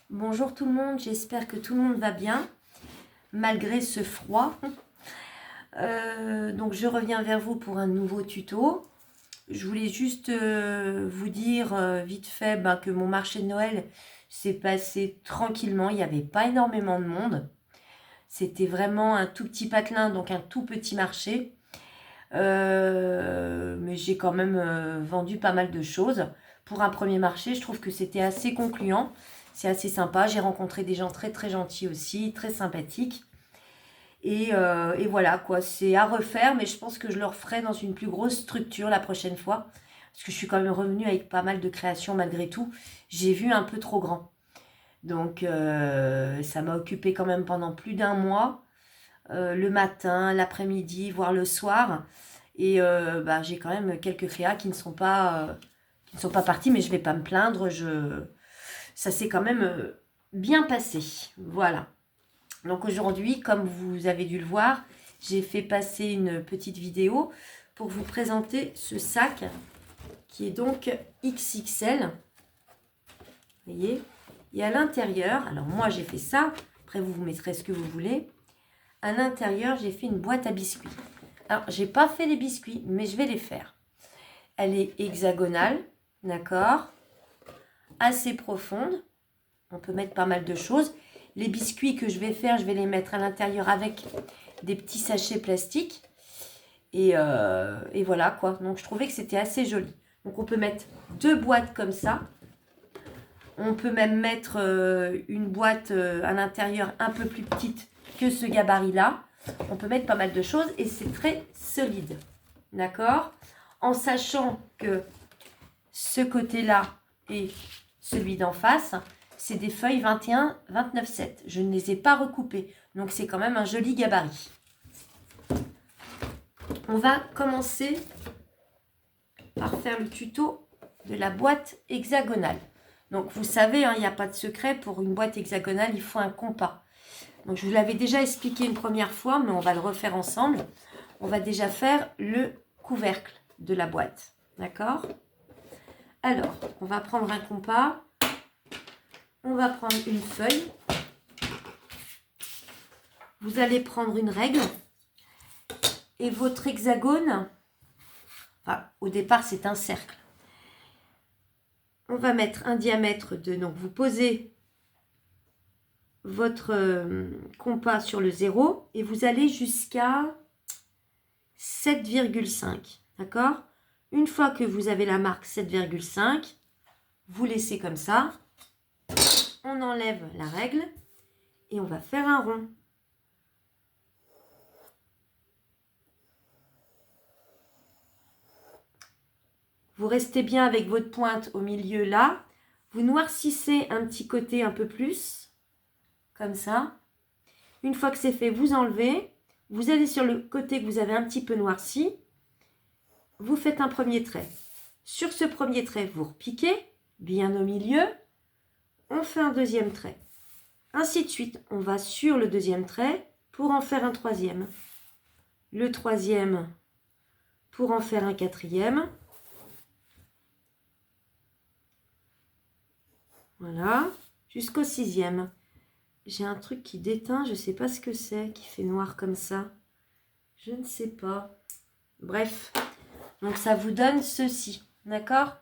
Bonjour tout le monde, j'espère que tout le monde va bien, malgré ce froid. Donc je reviens vers vous pour un nouveau tuto. Je voulais juste vous dire vite fait que mon marché de Noël s'est passé tranquillement, il n'y avait pas énormément de monde. C'était vraiment un tout petit patelin, donc un tout petit marché. Mais j'ai quand même vendu pas mal de choses. Pour un premier marché, je trouve que c'était assez concluant. C'est assez sympa. J'ai rencontré des gens très très gentils aussi, très sympathiques. Et voilà quoi, c'est à refaire, mais je pense que je le referai dans une plus grosse structure la prochaine fois. Parce que je suis quand même revenue avec pas mal de créations malgré tout. J'ai vu un peu trop grand. Donc ça m'a occupé quand même pendant plus d'un mois. Le matin, l'après-midi, voire le soir. Et j'ai quand même quelques créas qui ne sont pas parties, mais je ne vais pas me plaindre. Ça s'est quand même bien passé. Voilà. Donc aujourd'hui, comme vous avez dû le voir, j'ai fait passer une petite vidéo pour vous présenter ce sac qui est donc XXL. Vous voyez ? Et à l'intérieur, alors moi j'ai fait ça, après vous mettrez ce que vous voulez. À l'intérieur, j'ai fait une boîte à biscuits. Alors, j'ai pas fait les biscuits, mais je vais les faire. Elle est hexagonale, d'accord, assez profonde. On peut mettre pas mal de choses. Les biscuits que je vais faire, je vais les mettre à l'intérieur avec des petits sachets plastiques. Et voilà quoi. Donc, je trouvais que c'était assez joli. Donc, on peut mettre 2 boîtes comme ça. On peut même mettre une boîte à l'intérieur un peu plus petite que ce gabarit-là. On peut mettre pas mal de choses et c'est très solide. D'accord ? En sachant que ce côté-là et celui d'en face, c'est des feuilles 21, 29,7. Je ne les ai pas recoupées. Donc c'est quand même un joli gabarit. On va commencer par faire le tuto de la boîte hexagonale. Donc vous savez, il n'y a pas de secret, pour une boîte hexagonale, il faut un compas. Donc je vous l'avais déjà expliqué une première fois, mais on va le refaire ensemble. On va déjà faire le couvercle de la boîte. D'accord ? Alors, on va prendre un compas. On va prendre une feuille. Vous allez prendre une règle. Et votre hexagone, au départ c'est un cercle. On va mettre un diamètre de... Donc vous posez votre compas sur le 0 et vous allez jusqu'à 7,5. D'accord ? Une fois que vous avez la marque 7,5, vous laissez comme ça. On enlève la règle et on va faire un rond. Vous restez bien avec votre pointe au milieu là. Vous noircissez un petit côté un peu plus, comme ça. Une fois que c'est fait, vous enlevez. Vous allez sur le côté que vous avez un petit peu noirci. Vous faites un premier trait. Sur ce premier trait, vous repiquez bien au milieu. On fait un deuxième trait. Ainsi de suite, on va sur le deuxième trait pour en faire un troisième. Le troisième pour en faire un quatrième. Voilà, jusqu'au 6e. J'ai un truc qui déteint, je ne sais pas ce que c'est, qui fait noir comme ça. Je ne sais pas. Bref, donc ça vous donne ceci, d'accord ?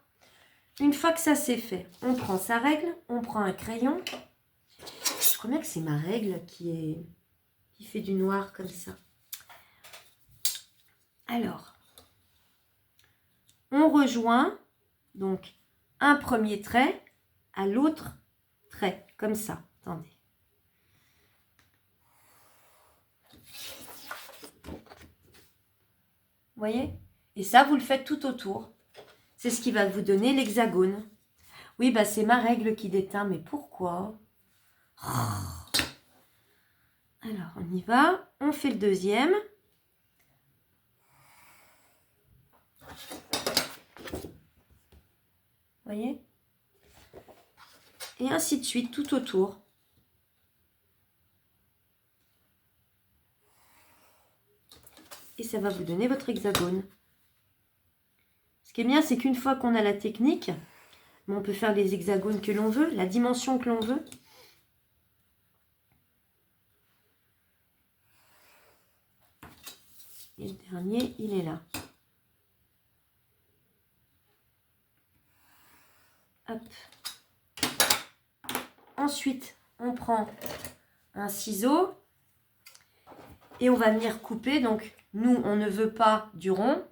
Une fois que ça c'est fait, on prend sa règle, on prend un crayon. Je crois bien que c'est ma règle qui fait du noir comme ça. Alors, on rejoint donc un premier trait à l'autre trait, comme ça. Attendez. Vous voyez ? Et ça, vous le faites tout autour. C'est ce qui va vous donner l'hexagone. Oui, c'est ma règle qui déteint, mais pourquoi ? Alors, on y va. On fait le deuxième. Vous voyez ? Et ainsi de suite, tout autour. Et ça va vous donner votre hexagone. Ce qui est bien, c'est qu'une fois qu'on a la technique, on peut faire les hexagones que l'on veut, la dimension que l'on veut. Et le dernier, il est là. Hop. Ensuite, on prend un ciseau et on va venir couper. Donc, nous, on ne veut pas du rond.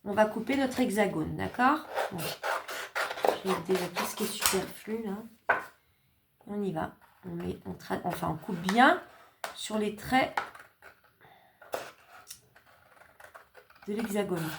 On va couper notre hexagone, d'accord? Bon. J'ai déjà tout ce qui est superflu, là. On y va. On coupe bien sur les traits de l'hexagone.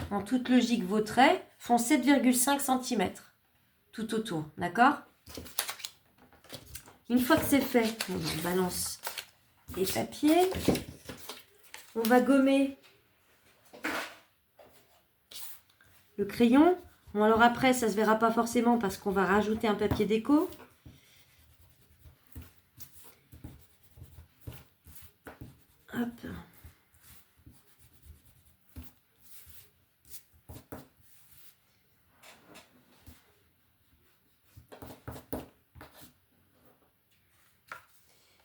En toute logique, vos traits font 7,5 cm tout autour, d'accord? Une fois que c'est fait, on balance les papiers. On va gommer le crayon. Bon, alors après, ça ne se verra pas forcément parce qu'on va rajouter un papier déco. Hop.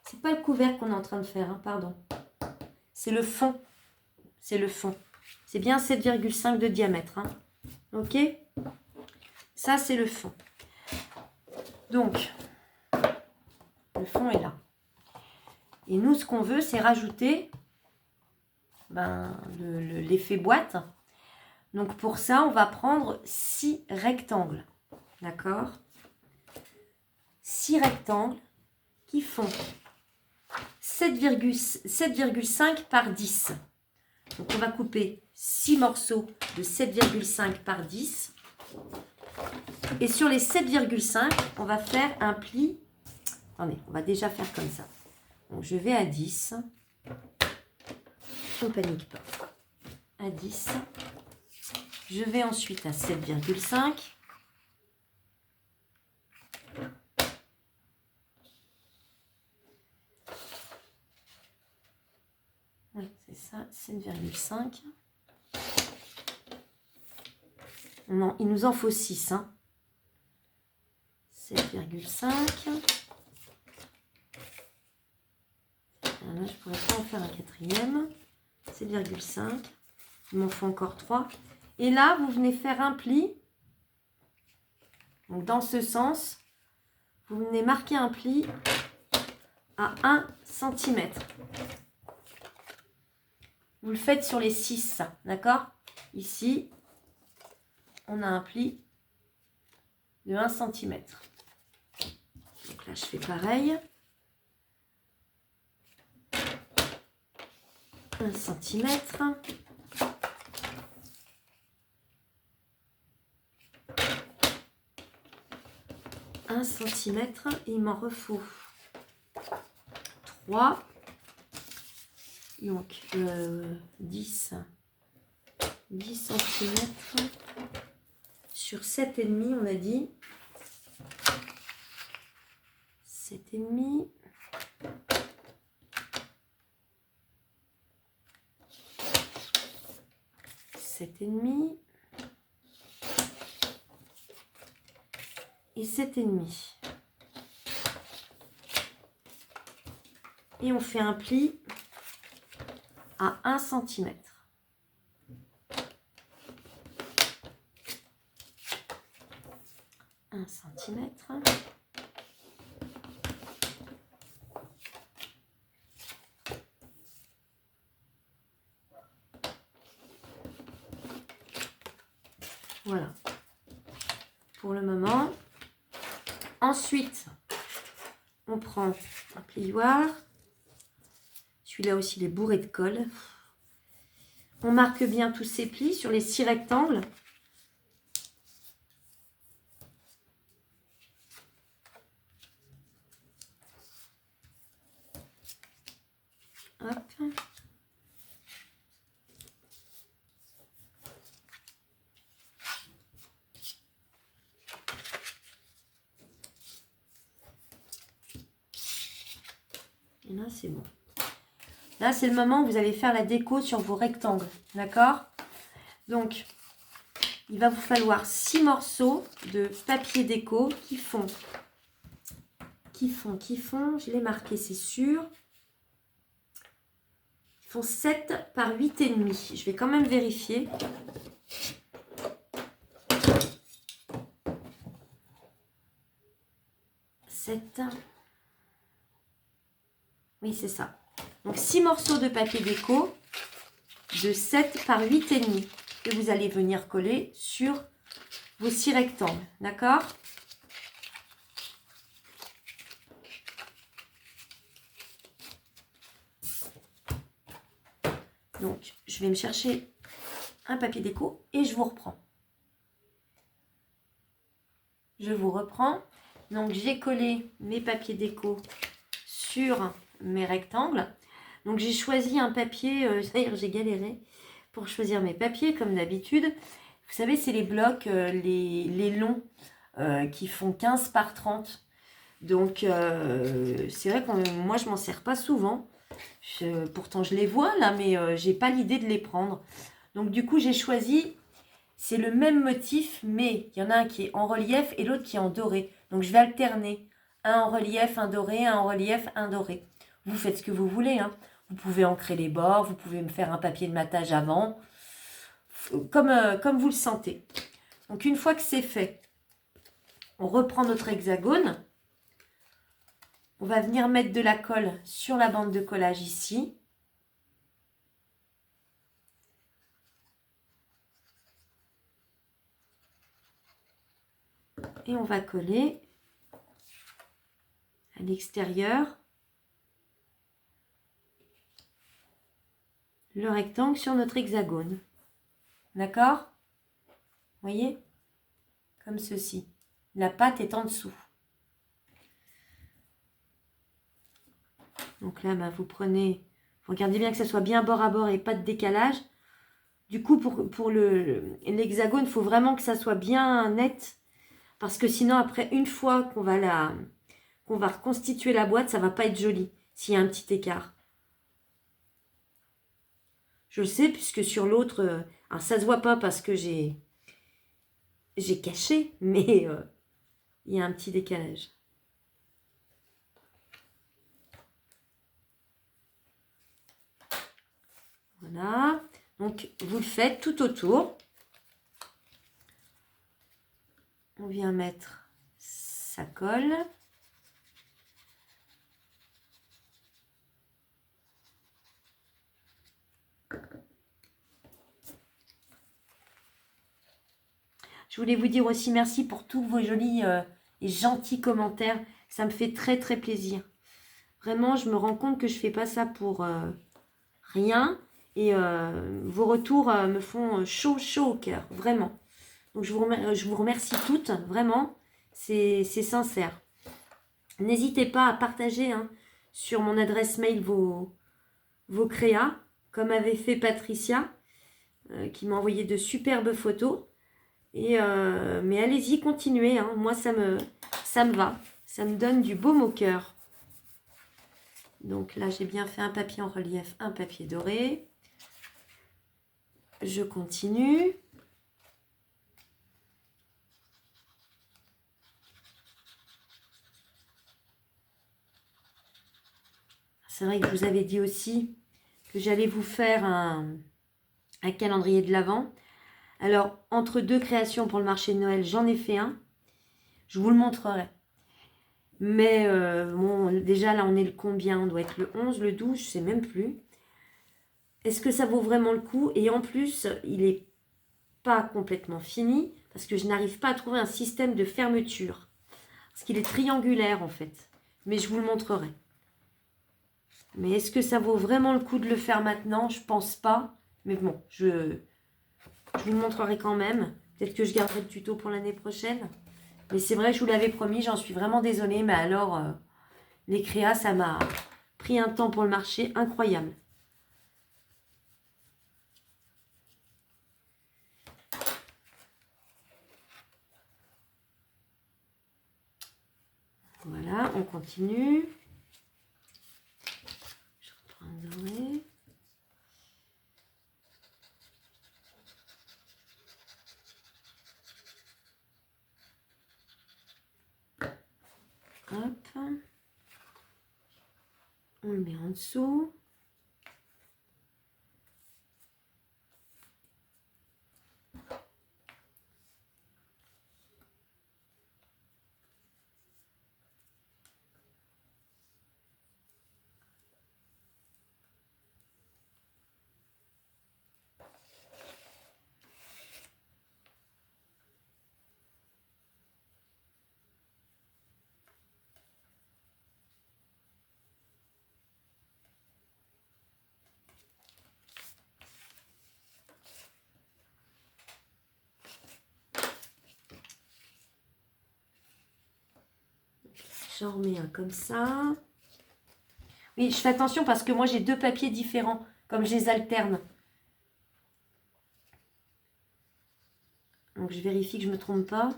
C'est pas le couvercle qu'on est en train de faire, hein, pardon. C'est le fond. C'est le fond. C'est bien 7,5 de diamètre. Hein. Ok? Ça, c'est le fond. Donc, le fond est là. Et nous, ce qu'on veut, c'est rajouter l'effet boîte. Donc, pour ça, on va prendre 6 rectangles. D'accord? 6 rectangles qui font 7,5 par 10. Donc, on va couper 6 morceaux de 7,5 par 10. Et sur les 7,5, on va faire un pli. Attendez, on va déjà faire comme ça. Donc, je vais à 10. On ne panique pas. À 10. Je vais ensuite à 7,5. Oui, c'est ça, 7,5. Non, il nous en faut 6. Hein. 7,5. Là, je pourrais pas en faire un quatrième. 7,5. Il m'en faut encore 3. Et là, vous venez faire un pli. Donc, dans ce sens, vous venez marquer un pli à 1 cm. Vous le faites sur les 6, d'accord? Ici, on a un pli de 1 cm. Donc là, je fais pareil. 1 cm. Centimètre, et il m'en refaut 3. Donc 10 cm sur 7,5, on a dit 7,5. Et 7,5. Et on fait un pli à 1 cm. Voilà. Pour le moment. Ensuite, on prend un plioir. Celui-là aussi, il est bourré de colle. On marque bien tous ces plis sur les 6 rectangles. Et là, c'est bon. Là, c'est le moment où vous allez faire la déco sur vos rectangles. D'accord? Donc, il va vous falloir 6 morceaux de papier déco qui font, je l'ai marqué, c'est sûr. Ils font 7 par 8,5. Je vais quand même vérifier. Oui, c'est ça. Donc, 6 morceaux de papier déco de 7 par 8,5 que vous allez venir coller sur vos 6 rectangles. D'accord? Donc, je vais me chercher un papier déco et je vous reprends. Je vous reprends. Donc, j'ai collé mes papiers déco sur mes rectangles. Donc, j'ai choisi un papier, d'ailleurs, j'ai galéré pour choisir mes papiers, comme d'habitude. Vous savez, c'est les blocs, les longs, qui font 15 par 30. Donc, c'est vrai que moi, je m'en sers pas souvent. Pourtant, je les vois là, mais j'ai pas l'idée de les prendre. Donc, du coup, j'ai choisi... C'est le même motif, mais il y en a un qui est en relief et l'autre qui est en doré. Donc, je vais alterner. Un en relief, un doré, un en relief, un doré. Vous faites ce que vous voulez. Hein. Vous pouvez ancrer les bords, vous pouvez me faire un papier de matage avant, comme vous le sentez. Donc, une fois que c'est fait, on reprend notre hexagone. On va venir mettre de la colle sur la bande de collage ici. Et on va coller à l'extérieur le rectangle sur notre hexagone. D'accord? Vous voyez? Comme ceci. La pâte est en dessous. Donc là, vous prenez... Regardez bien que ça soit bien bord à bord et pas de décalage. Du coup, pour l'hexagone, il faut vraiment que ça soit bien net. Parce que sinon, après, une fois qu'on va reconstituer la boîte, ça ne va pas être joli s'il y a un petit écart. Je le sais, puisque sur l'autre, ça ne se voit pas parce que j'ai caché, mais il y a un petit décalage. Voilà. Donc, vous le faites tout autour. On vient mettre sa colle. Je voulais vous dire aussi merci pour tous vos jolis et gentils commentaires. Ça me fait très très plaisir. Vraiment, je me rends compte que je ne fais pas ça pour rien. Et vos retours me font chaud au cœur. Vraiment. Donc je vous remercie toutes. Vraiment. C'est sincère. N'hésitez pas à partager sur mon adresse mail vos créas. Comme avait fait Patricia. Qui m'a envoyé de superbes photos. Mais allez-y, continuez. Moi, ça me va. Ça me donne du baume au cœur. Donc là, j'ai bien fait un papier en relief, un papier doré. Je continue. C'est vrai que je vous avais dit aussi que j'allais vous faire un calendrier de l'Avent. Alors, entre deux créations pour le marché de Noël, j'en ai fait un. Je vous le montrerai. Mais bon, déjà là, on est le combien? On doit être le 11, le 12, je ne sais même plus. Est-ce que ça vaut vraiment le coup? Et en plus, il n'est pas complètement fini parce que je n'arrive pas à trouver un système de fermeture. Parce qu'il est triangulaire en fait. Mais je vous le montrerai. Mais est-ce que ça vaut vraiment le coup de le faire maintenant? Je pense pas. Mais bon, je vous le montrerai quand même. Peut-être que je garderai le tuto pour l'année prochaine. Mais c'est vrai, je vous l'avais promis, j'en suis vraiment désolée. Mais alors, les créas, ça m'a pris un temps pour le marché incroyable. Voilà, on continue. Hop. On le met en dessous. J'en remets un comme ça. Oui, je fais attention parce que moi j'ai deux papiers différents, comme je les alterne. Donc je vérifie que je ne me trompe pas.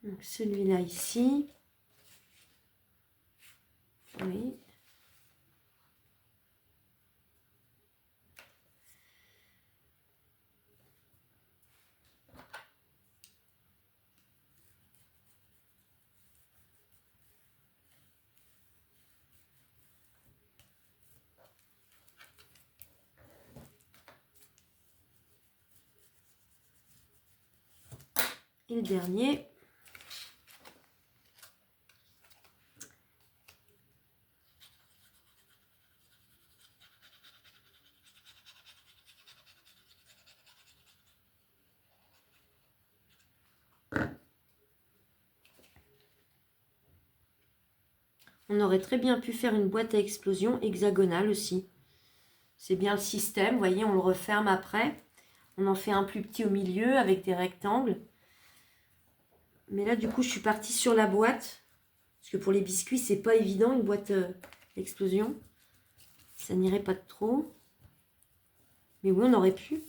Donc celui-là ici. Oui. Et le dernier. On aurait très bien pu faire une boîte à explosion hexagonale aussi. C'est bien le système, vous voyez, on le referme après. On en fait un plus petit au milieu avec des rectangles. Mais là, du coup, je suis partie sur la boîte. Parce que pour les biscuits, c'est pas évident, une boîte d'explosion. Ça n'irait pas de trop. Mais oui, on aurait pu.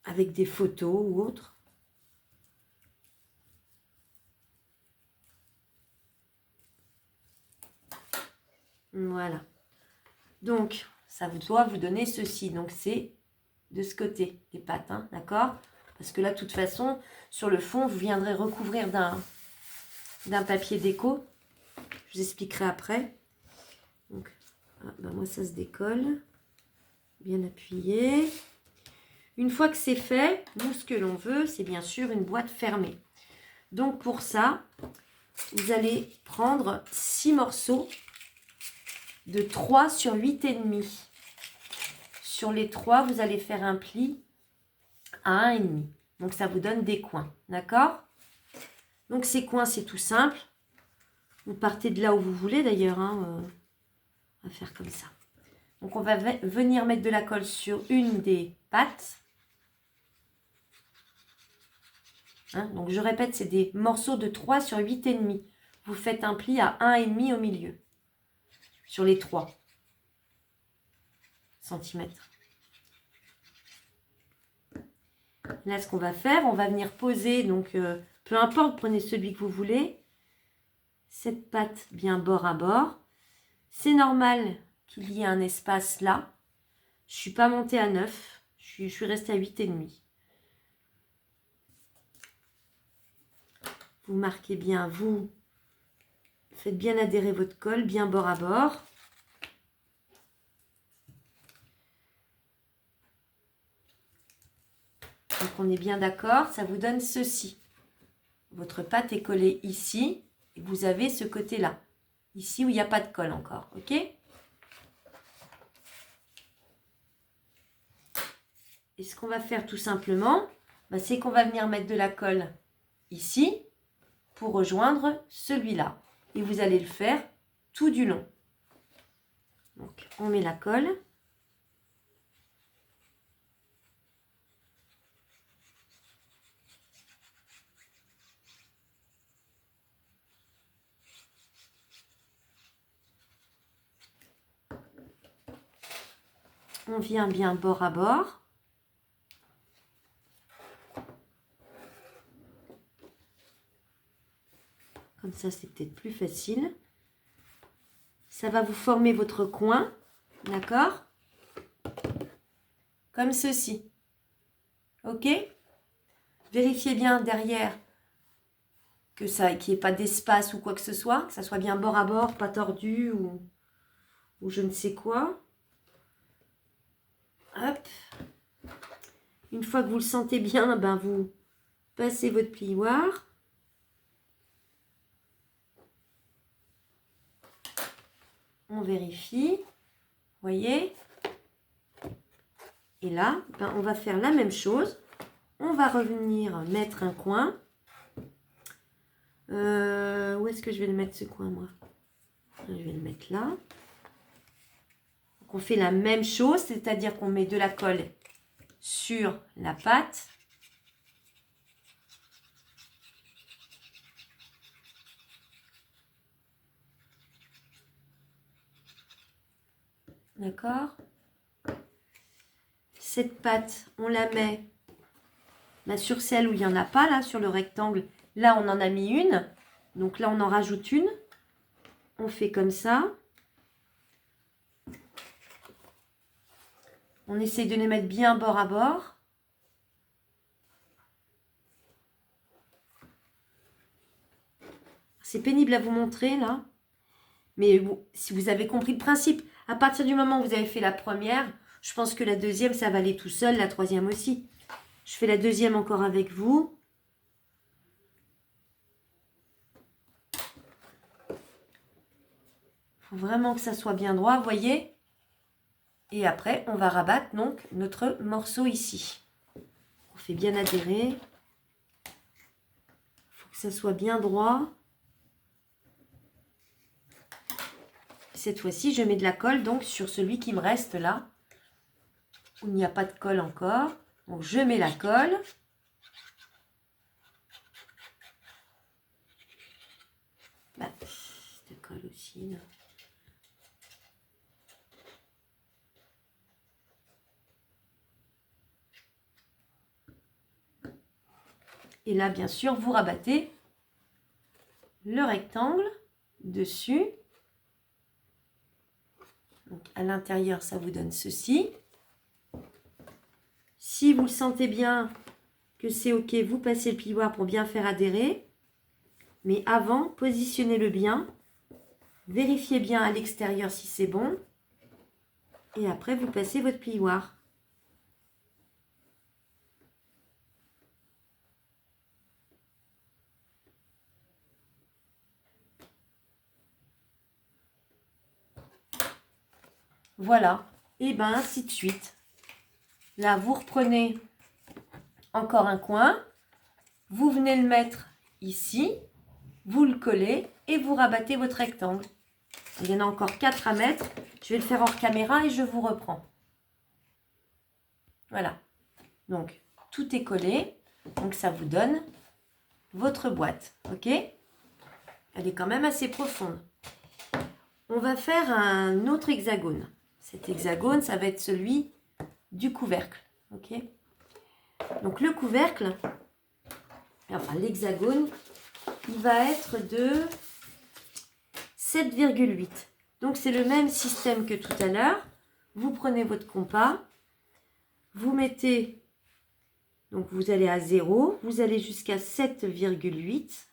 Avec des photos ou autre. Voilà. Donc, ça doit vous donner ceci. Donc, c'est de ce côté, les pattes, hein, d'accord? Parce que là, de toute façon, sur le fond, vous viendrez recouvrir d'un papier déco. Je vous expliquerai après. Donc, ben moi, ça se décolle. Bien appuyé. Une fois que c'est fait, nous, ce que l'on veut, c'est bien sûr une boîte fermée. Donc, pour ça, vous allez prendre 6 morceaux de 3 sur 8,5. Sur les 3, vous allez faire un pli à 1,5. Donc, ça vous donne des coins. D'accord? Donc, ces coins, c'est tout simple. Vous partez de là où vous voulez, d'ailleurs. On va faire comme ça. Donc, on va venir mettre de la colle sur une des pattes. Hein, donc, je répète, c'est des morceaux de 3 sur 8,5. Vous faites un pli à 1,5 au milieu. Sur les 3 cm. Là, ce qu'on va faire, on va venir poser, donc peu importe, prenez celui que vous voulez. Cette patte bien bord à bord. C'est normal qu'il y ait un espace là. Je ne suis pas montée à 9, je suis restée à 8,5. Vous marquez bien, vous faites bien adhérer votre colle, bien bord à bord. Donc on est bien d'accord, ça vous donne ceci. Votre pâte est collée ici et vous avez ce côté-là. Ici où il n'y a pas de colle encore, ok? Et ce qu'on va faire tout simplement, c'est qu'on va venir mettre de la colle ici pour rejoindre celui-là. Et vous allez le faire tout du long. Donc on met la colle. On vient bien bord à bord. Comme ça, c'est peut-être plus facile. Ça va vous former votre coin, d'accord? comme ceci. Ok? Vérifiez bien derrière qu'il n'y ait pas d'espace ou quoi que ce soit, que ça soit bien bord à bord, pas tordu ou je ne sais quoi. Hop. Une fois que vous le sentez bien, ben vous passez votre plioir. On vérifie. Voyez? Et là, ben, on va faire la même chose. On va revenir mettre un coin. Où est-ce que je vais le mettre ce coin, moi? Je vais le mettre là. Donc, on fait la même chose, c'est-à-dire qu'on met de la colle sur la pâte. D'accord? Cette pâte, on la met là, sur celle où il n'y en a pas, là, sur le rectangle. Là, on en a mis une. Donc là, on en rajoute une. On fait comme ça. On essaye de les mettre bien bord à bord. C'est pénible à vous montrer, là. Mais si vous avez compris le principe, à partir du moment où vous avez fait la première, je pense que la deuxième, ça va aller tout seul, la troisième aussi. Je fais la deuxième encore avec vous. Il faut vraiment que ça soit bien droit, vous voyez. Et après, on va rabattre donc notre morceau ici. On fait bien adhérer. Il faut que ça soit bien droit. Cette fois-ci, je mets de la colle donc sur celui qui me reste là, où il n'y a pas de colle encore. Donc, je mets la colle. Bah, cette colle aussi, là. Et là, bien sûr, vous rabattez le rectangle dessus. Donc, à l'intérieur, ça vous donne ceci. Si vous le sentez bien que c'est OK, vous passez le plioir pour bien faire adhérer. Mais avant, positionnez-le bien. Vérifiez bien à l'extérieur si c'est bon. Et après, vous passez votre plioir. Voilà. Et bien, ainsi de suite. Là, vous reprenez encore un coin. Vous venez le mettre ici. Vous le collez et vous rabattez votre rectangle. Il y en a encore 4 à mettre. Je vais le faire hors caméra et je vous reprends. Voilà. Donc, tout est collé. Donc, ça vous donne votre boîte. OK? Elle est quand même assez profonde. On va faire un autre hexagone. Cet hexagone, ça va être celui du couvercle. OK? Donc, le couvercle, enfin l'hexagone, il va être de 7,8. Donc, c'est le même système que tout à l'heure. Vous prenez votre compas, vous mettez, donc vous allez à 0, vous allez jusqu'à 7,8.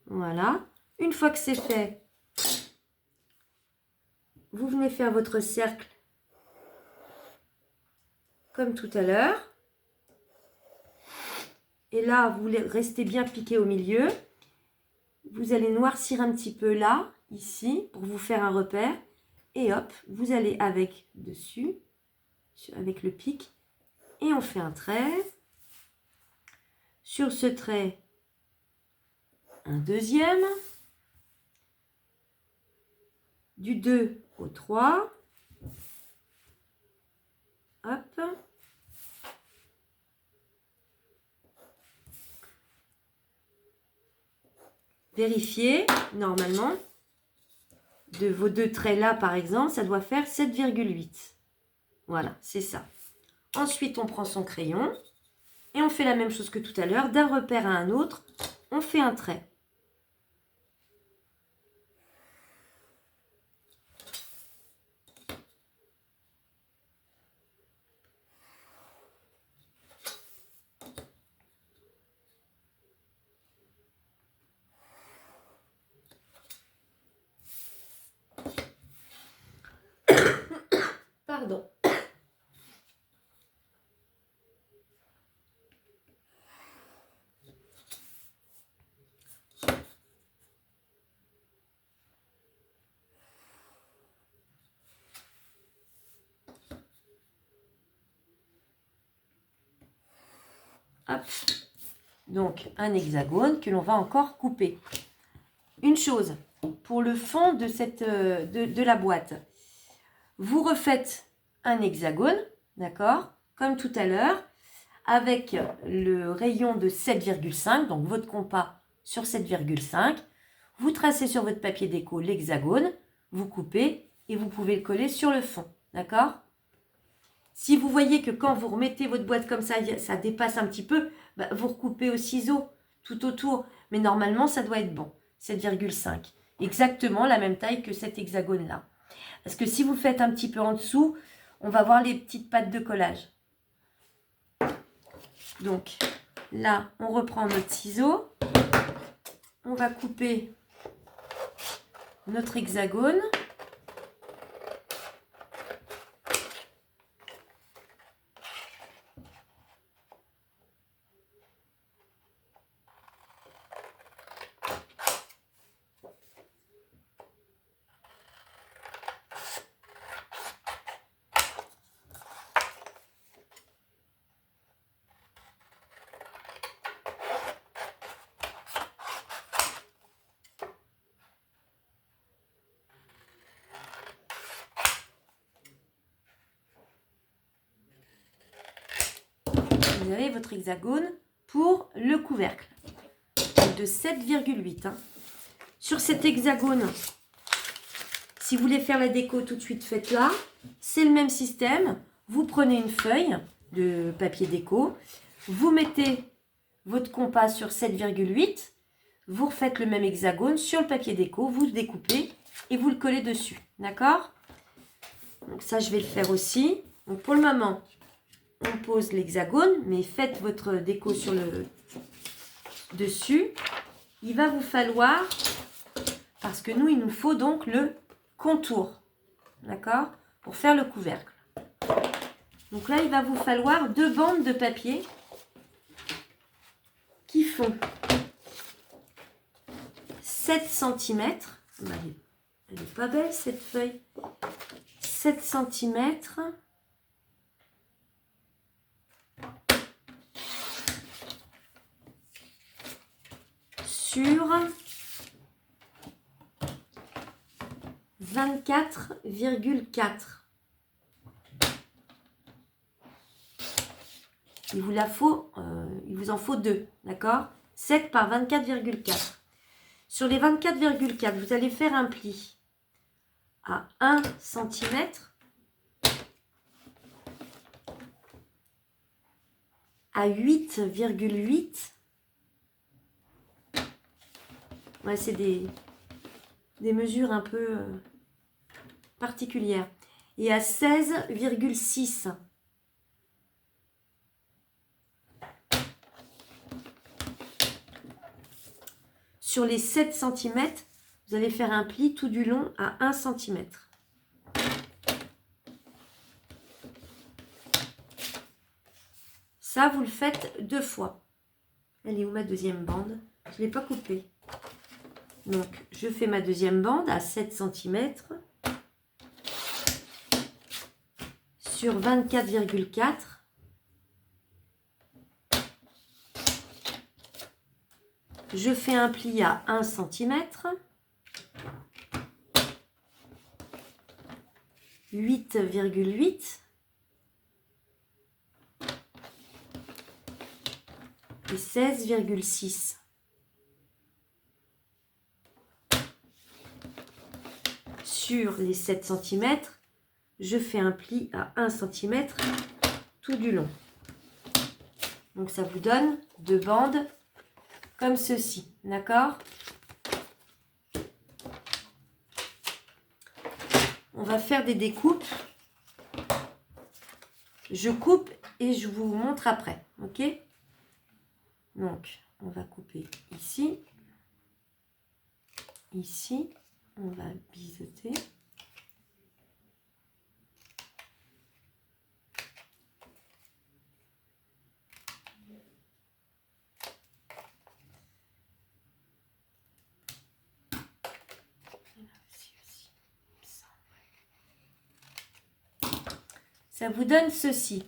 Voilà. Une fois que c'est fait, vous venez faire votre cercle comme tout à l'heure. Et là, vous restez bien piqué au milieu. Vous allez noircir un petit peu là, ici, pour vous faire un repère. Et hop, vous allez avec dessus, avec le pic. Et on fait un trait. Sur ce trait, un deuxième. Du 2 au 3. Hop. Vérifiez, normalement, de vos deux traits là, par exemple, ça doit faire 7,8. Voilà, c'est ça. Ensuite, on prend son crayon et on fait la même chose que tout à l'heure. D'un repère à un autre, on fait un trait. Pardon. Hop. Donc, un hexagone que l'on va encore couper. Une chose, pour le fond de, de la boîte, vous refaites un hexagone, d'accord, comme tout à l'heure, avec le rayon de 7,5, donc votre compas sur 7,5. Vous tracez sur votre papier déco l'hexagone, vous coupez et vous pouvez le coller sur le fond, d'accord? Si vous voyez que quand vous remettez votre boîte comme ça dépasse un petit peu, bah, vous recoupez au ciseau tout autour. Mais normalement, ça doit être bon. 7,5. Exactement la même taille que cet hexagone-là. Parce que si vous faites un petit peu en dessous, on va voir les petites pattes de collage. Donc là, on reprend notre ciseau. On va couper notre hexagone. Vous avez votre hexagone pour le couvercle de 7,8. Hein. Sur cet hexagone, si vous voulez faire la déco tout de suite, faites-la. C'est le même système. Vous prenez une feuille de papier déco, vous mettez votre compas sur 7,8, vous refaites le même hexagone sur le papier déco, vous le découpez et vous le collez dessus. D'accord? Donc ça, je vais le faire aussi. Donc pour le moment, on pose l'hexagone, mais faites votre déco sur le dessus. Il va vous falloir, parce que nous, il nous faut donc le contour, d'accord, pour faire le couvercle. Donc là, il va vous falloir 2 bandes de papier qui font 7 cm. Elle n'est pas belle cette feuille. 7 cm. Sur 24,4. Il vous en faut 2, d'accord? 7 par 24,4. Sur les 24,4, vous allez faire un pli à 1 cm. À 8,8. Ouais, c'est des mesures un peu particulières. Et à 16,6. Sur les 7 cm, vous allez faire un pli tout du long à 1 cm. Ça, vous le faites 2 fois. Elle est où ma deuxième bande? Je ne l'ai pas coupée. Donc, je fais ma deuxième bande à 7 cm sur 24,4. Je fais un pli à 1 cm. 8,8. Et 16,6. Sur les 7 cm, je fais un pli à 1 cm tout du long. Donc ça vous donne 2 bandes comme ceci, d'accord? On va faire des découpes. Je coupe et je vous montre après, ok? Donc, on va couper ici. Ici, on va biseauter. ça vous donne ceci.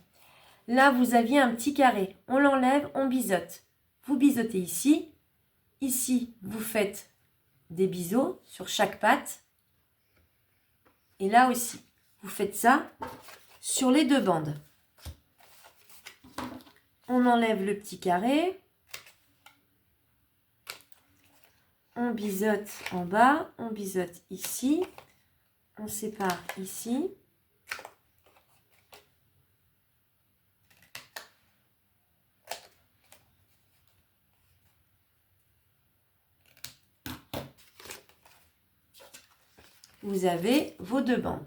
Là, vous aviez un petit carré. On l'enlève, on biseaute. Vous biseautez ici. Ici, vous faites des biseaux sur chaque patte. Et là aussi, vous faites ça sur les deux bandes. On enlève le petit carré. On biseaute en bas. On biseaute ici. On sépare ici. Vous avez vos deux bandes.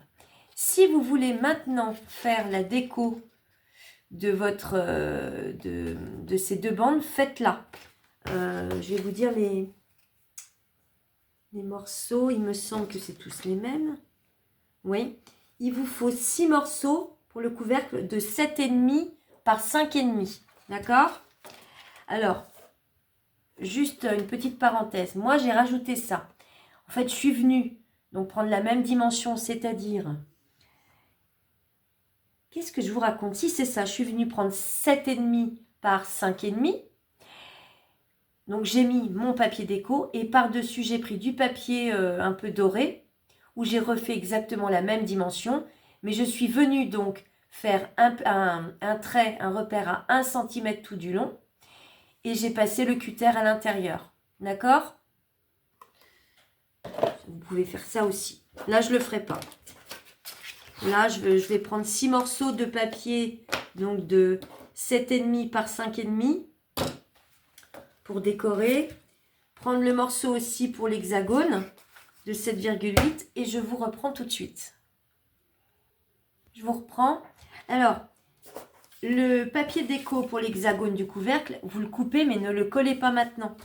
Si vous voulez maintenant faire la déco de votre de ces deux bandes, faites-la. Je vais vous dire les morceaux. Il me semble que c'est tous les mêmes. Oui. Il vous faut 6 morceaux pour le couvercle de 7,5 par 5,5. D'accord? Alors, juste une petite parenthèse. Moi, j'ai rajouté ça. En fait, je suis venue donc prendre la même dimension, c'est-à-dire... Qu'est-ce que je vous raconte? Si, c'est ça. Je suis venue prendre 7,5 par 5,5. Donc, j'ai mis mon papier déco et par-dessus, j'ai pris du papier un peu doré où j'ai refait exactement la même dimension. Mais je suis venue donc faire un trait, un repère à 1 cm tout du long. Et j'ai passé le cutter à l'intérieur. D'accord? Vous pouvez faire ça aussi. Là, je ne le ferai pas. Là, je vais prendre 6 morceaux de papier, donc de 7,5 par 5,5 pour décorer. Prendre le morceau aussi pour l'hexagone de 7,8 et je vous reprends tout de suite. Je vous reprends. Alors, le papier déco pour l'hexagone du couvercle, vous le coupez mais ne le collez pas maintenant.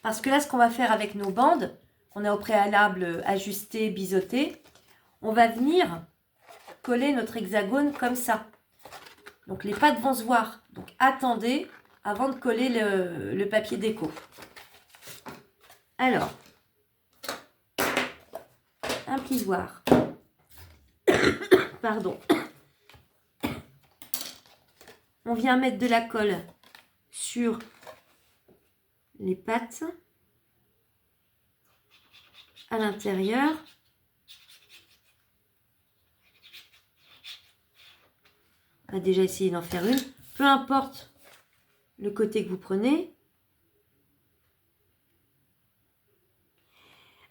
Parce que là, ce qu'on va faire avec nos bandes, on a au préalable ajusté, biseauté, on va venir coller notre hexagone comme ça. Donc les pattes vont se voir. Donc attendez avant de coller le papier déco. Alors, un plissoir. Pardon. On vient mettre de la colle sur les pattes à l'intérieur. On va déjà essayer d'en faire une. Peu importe le côté que vous prenez.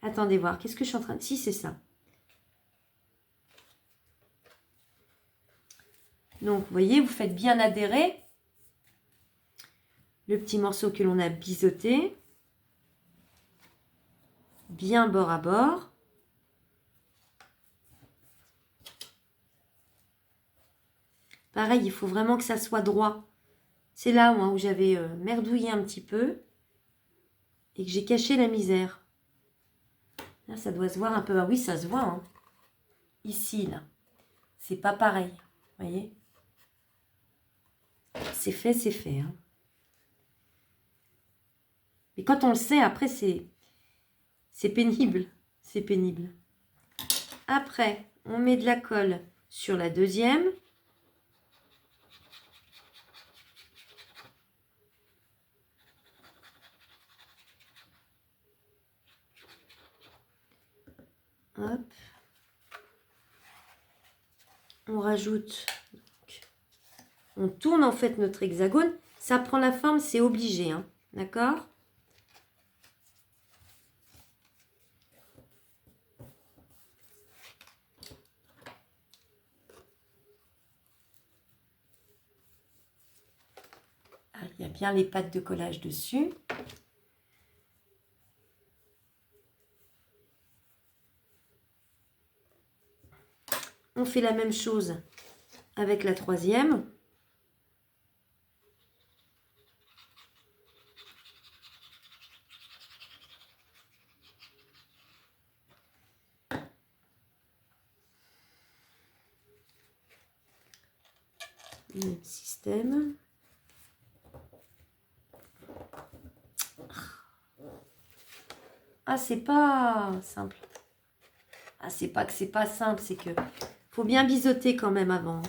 Attendez voir. Qu'est-ce que je suis en train de... Si, c'est ça. Donc, vous voyez, vous faites bien adhérer le petit morceau que l'on a biseauté. Bien bord à bord. Pareil, il faut vraiment que ça soit droit. C'est là moi, où j'avais merdouillé un petit peu et que j'ai caché la misère. Là, ça doit se voir un peu. Ah oui, ça se voit. Hein. Ici, là. C'est pas pareil. Vous voyez? C'est fait, c'est fait. Hein. Mais quand on le sait, après, c'est pénible. C'est pénible. Après, on met de la colle sur la deuxième. Hop. On rajoute, on tourne en fait notre hexagone. Ça prend la forme, c'est obligé, hein, d'accord? Ah, il y a bien les pattes de collage dessus. On fait la même chose avec la troisième. Même système. Ah, c'est pas simple. Ah, c'est pas que c'est pas simple, c'est que faut bien biseauter quand même avant.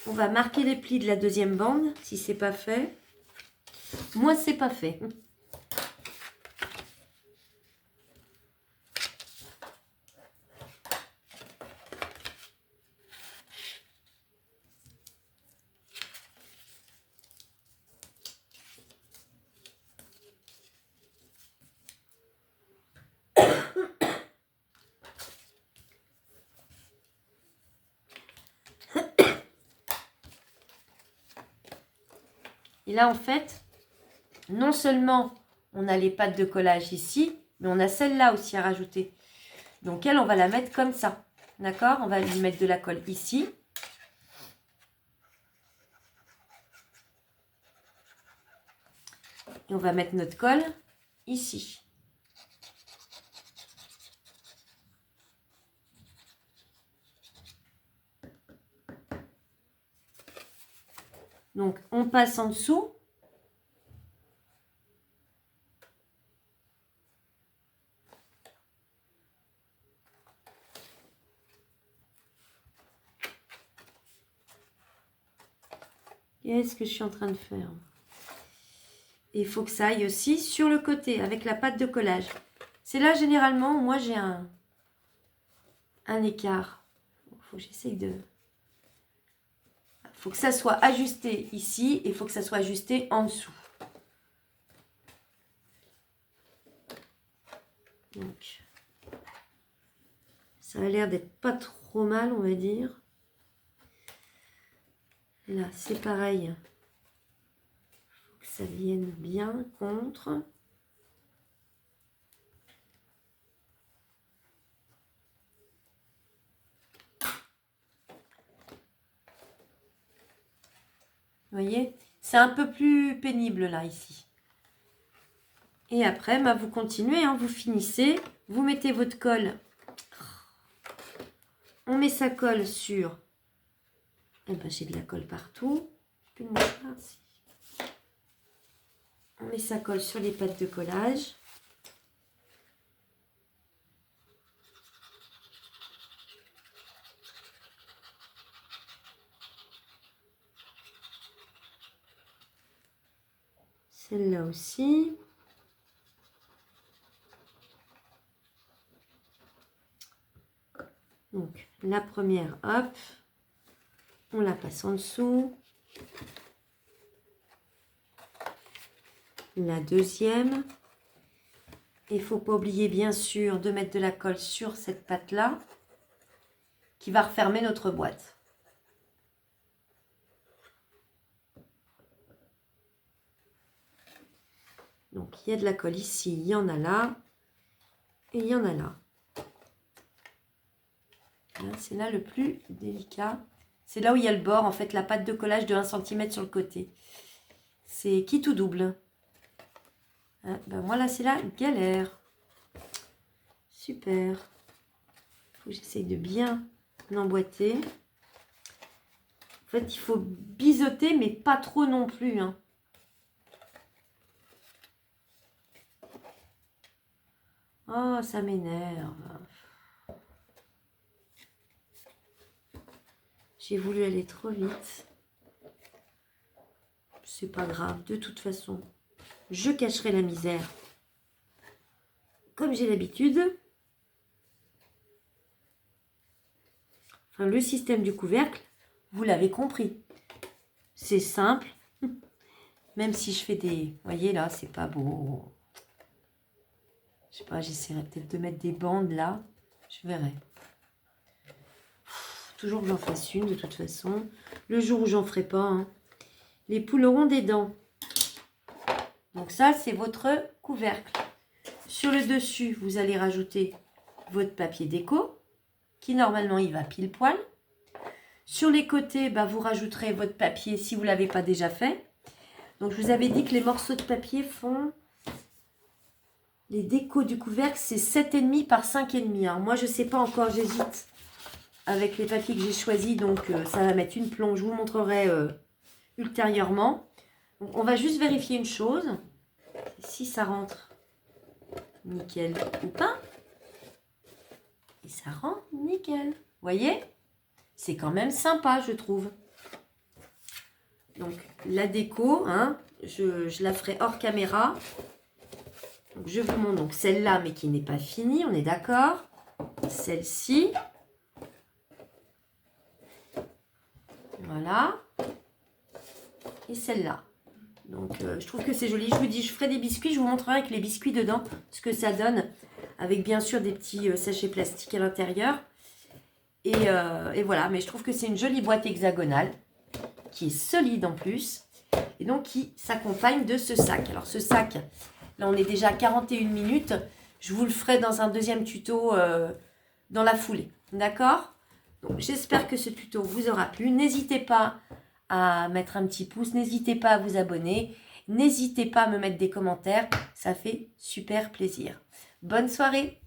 On va marquer les plis de la deuxième bande, si c'est pas fait. Moi, c'est pas fait. Et là, en fait, non seulement on a les pattes de collage ici, mais on a celle-là aussi à rajouter. Donc elle, on va la mettre comme ça. D'accord? On va lui mettre de la colle ici. Et on va mettre notre colle ici. Donc, on passe en dessous. Qu'est-ce que je suis en train de faire? Et il faut que ça aille aussi sur le côté avec la pâte de collage. C'est là, généralement, où moi, j'ai un écart. Il faut que j'essaye de... Il faut que ça soit ajusté ici et il faut que ça soit ajusté en dessous. Donc, ça a l'air d'être pas trop mal, on va dire. Là, c'est pareil. Il faut que ça vienne bien contre. Vous voyez? C'est un peu plus pénible là, ici. Et après, bah, vous continuez, hein, vous finissez. Vous mettez votre colle. On met sa colle sur... Eh ben, j'ai de la colle partout. Plus de mouchoir, si. On met sa colle sur les pattes de collage. Celle-là aussi. Donc, la première, hop, on la passe en dessous. La deuxième. Il ne faut pas oublier, bien sûr, de mettre de la colle sur cette patte-là, qui va refermer notre boîte. Donc, il y a de la colle ici, il y en a là, et il y en a là. C'est là le plus délicat. C'est là où il y a le bord, en fait, la pâte de collage de 1 cm sur le côté. C'est qui tout double. Ah, ben moi, là, c'est la galère. Super. Faut que j'essaye de bien l'emboîter. En fait, il faut biseauter, mais pas trop non plus, hein. Oh, ça m'énerve. J'ai voulu aller trop vite. C'est pas grave, de toute façon. Je cacherai la misère. Comme j'ai l'habitude. Enfin, le système du couvercle, vous l'avez compris. C'est simple. Même si je fais des... Vous voyez, là, c'est pas beau. Je sais pas, j'essaierai peut-être de mettre des bandes là. Je verrai. Toujours que j'en fasse une, de toute façon. Le jour où j'en ferai pas, hein. Les poules auront des dents. Donc ça, c'est votre couvercle. Sur le dessus, vous allez rajouter votre papier déco, qui normalement, il va pile poil. Sur les côtés, bah, vous rajouterez votre papier si vous ne l'avez pas déjà fait. Donc, je vous avais dit que les morceaux de papier font... Les décos du couvercle, c'est 7,5 par 5,5. Alors, moi, je ne sais pas encore, j'hésite avec les papiers que j'ai choisis. Donc, ça va mettre une plombe. Je vous montrerai ultérieurement. Donc, on va juste vérifier une chose. Si ça rentre nickel ou pas. Et ça rentre nickel. Vous voyez? C'est quand même sympa, je trouve. Donc la déco, hein, je la ferai hors caméra. Donc, je vous montre donc celle-là, mais qui n'est pas finie, on est d'accord. Celle-ci. Voilà. Et celle-là. Donc je trouve que c'est joli. Je vous dis, je ferai des biscuits. Je vous montrerai avec les biscuits dedans ce que ça donne. Avec bien sûr des petits sachets plastiques à l'intérieur. Et voilà. Mais je trouve que c'est une jolie boîte hexagonale. Qui est solide en plus. Et donc qui s'accompagne de ce sac. Alors ce sac, là on est déjà à 41 minutes. Je vous le ferai dans un deuxième tuto dans la foulée. D'accord ? Donc j'espère que ce tuto vous aura plu. N'hésitez pas à mettre un petit pouce. N'hésitez pas à vous abonner. N'hésitez pas à me mettre des commentaires. Ça fait super plaisir. Bonne soirée!